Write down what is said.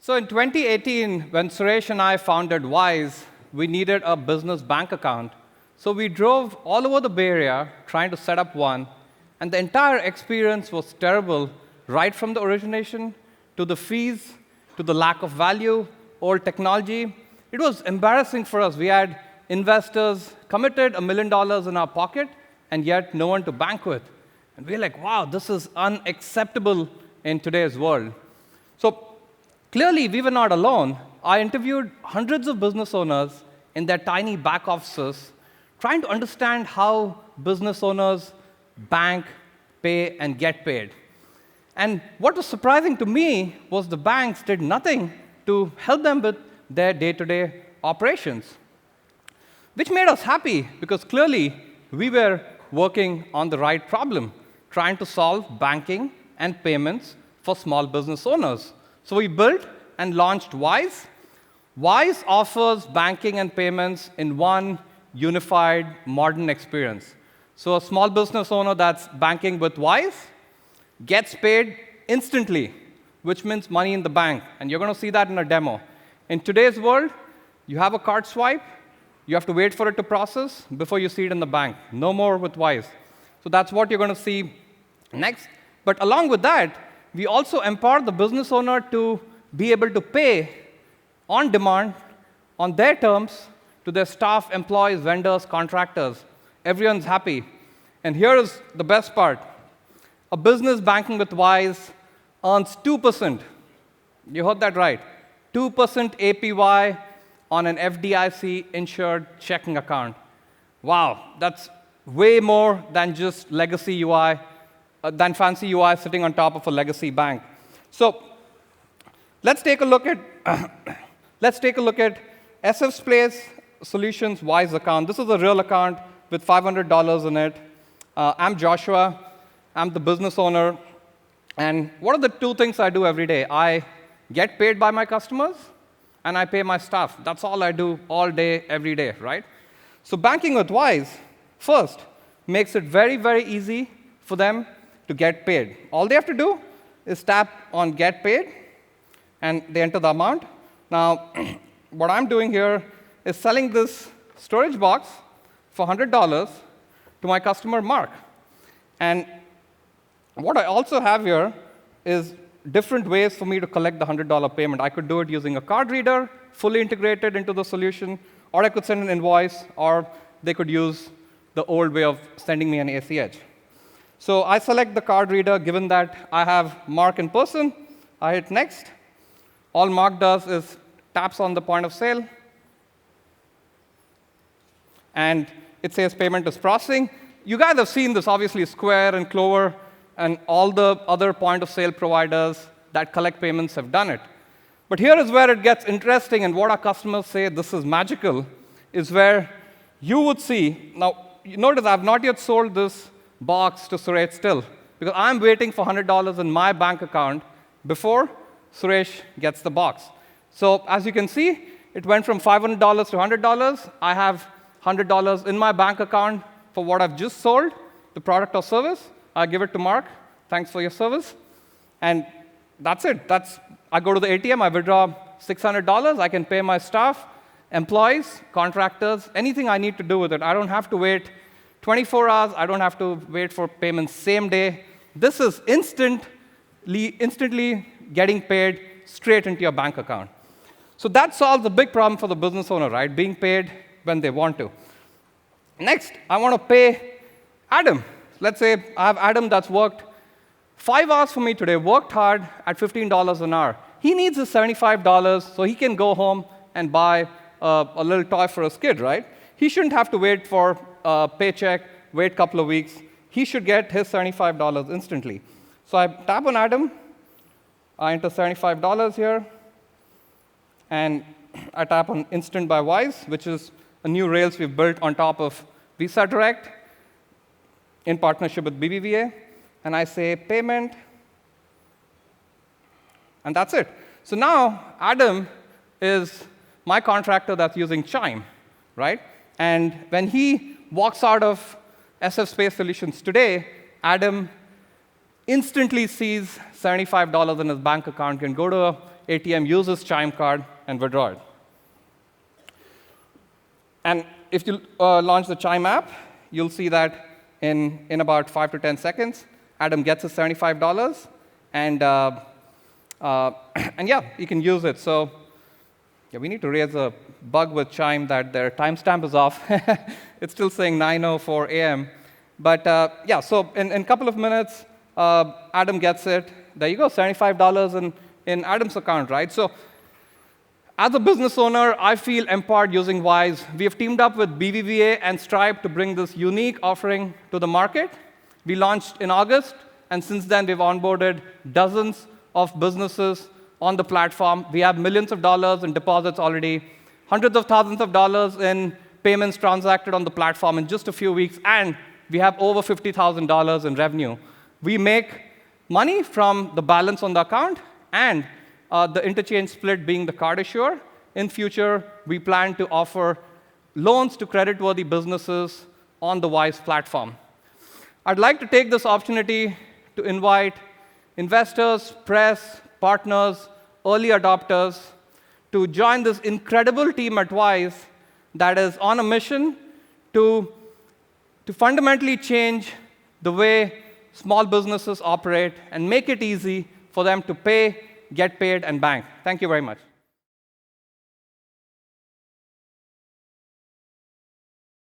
So in 2018, when Suresh and I founded Wise, we needed a business bank account. So we drove all over the Bay Area trying to set up one, and the entire experience was terrible, right from the origination to the fees, to the lack of value, old technology. It was embarrassing for us. We had investors committed $1 million in our pocket, and yet no one to bank with. And we're like, wow, this is unacceptable in today's world. So clearly, we were not alone. I interviewed hundreds of business owners in their tiny back offices, trying to understand how business owners bank, pay, and get paid. And what was surprising to me was the banks did nothing to help them with their day-to-day operations, which made us happy because clearly we were working on the right problem, trying to solve banking and payments for small business owners. So we built and launched Wise. Wise offers banking and payments in one unified, modern experience. So a small business owner that's banking with Wise gets paid instantly, which means money in the bank. And you're going to see that in a demo. In today's world, you have a card swipe. You have to wait for it to process before you see it in the bank. No more with Wise. So that's what you're going to see next. But along with that, we also empower the business owner to be able to pay on demand, on their terms, to their staff, employees, vendors, contractors. Everyone's happy. And here is the best part. A business banking with Wise earns 2%. You heard that right. 2% APY on an FDIC-insured checking account. Wow, that's way more than just legacy UI, than fancy UI sitting on top of a legacy bank. So let's take a look at SF Place Solutions Wise account. This is a real account with $500 in it. I'm Joshua. I'm the business owner. And what are the two things I do every day? I get paid by my customers, and I pay my staff. That's all I do all day, every day, right? So banking with Wise, first, makes it very, very easy for them to get paid. All they have to do is tap on Get Paid, and they enter the amount. Now, what I'm doing here is selling this storage box for $100 to my customer, Mark. And what I also have here is different ways for me to collect the $100 payment. I could do it using a card reader, fully integrated into the solution, or I could send an invoice, or they could use the old way of sending me an ACH. So I select the card reader, given that I have Mark in person. I hit Next. All Mark does is taps on the point of sale, and it says payment is processing. You guys have seen this, obviously, Square and Clover and all the other point-of-sale providers that collect payments have done it. But here is where it gets interesting, and what our customers say, this is magical, is where you would see. Now, you notice I've not yet sold this box to Suresh still, because I'm waiting for $100 in my bank account before Suresh gets the box. So as you can see, it went from $500 to $100. I have $100 in my bank account for what I've just sold, the product or service. I give it to Mark. Thanks for your service. And that's it. I go to the ATM, I withdraw $600. I can pay my staff, employees, contractors, anything I need to do with it. I don't have to wait 24 hours. I don't have to wait for payments same day. This is instantly getting paid straight into your bank account. So that solves a big problem for the business owner, right? Being paid when they want to. Next, I want to pay Adam. Let's say I have Adam that's worked 5 hours for me today, worked hard at $15 an hour. He needs his $75 so he can go home and buy a little toy for his kid, right? He shouldn't have to wait for a paycheck, wait a couple of weeks. He should get his $75 instantly. So I tap on Adam. I enter $75 here. And I tap on Instant by Wise, which is a new Rails we've built on top of Visa Direct in partnership with BBVA. And I say payment. And that's it. So now Adam is my contractor that's using Chime, right? And when he walks out of SF Space Solutions today, Adam instantly sees $75 in his bank account, can go to ATM use this Chime card and withdraw it. And if you launch the Chime app, you'll see that in about 5 to 10 seconds, Adam gets his $75, and yeah, you can use it. So yeah, we need to raise a bug with Chime that their timestamp is off. It's still saying 9:04 a.m. But yeah, so in a couple of minutes, Adam gets it. There you go, $75 in Adam's account, right? So as a business owner, I feel empowered using Wise. We have teamed up with BBVA and Stripe to bring this unique offering to the market. We launched in August, and since then, we've onboarded dozens of businesses on the platform. We have millions of dollars in deposits already, hundreds of thousands of dollars in payments transacted on the platform in just a few weeks, and we have over $50,000 in revenue. We make money from the balance on the account and the interchange split being the card issuer. In future, we plan to offer loans to creditworthy businesses on the Wise platform. I'd like to take this opportunity to invite investors, press, partners, early adopters to join this incredible team at Wise that is on a mission to fundamentally change the way small businesses operate and make it easy for them to pay, get paid, and bank. Thank you very much.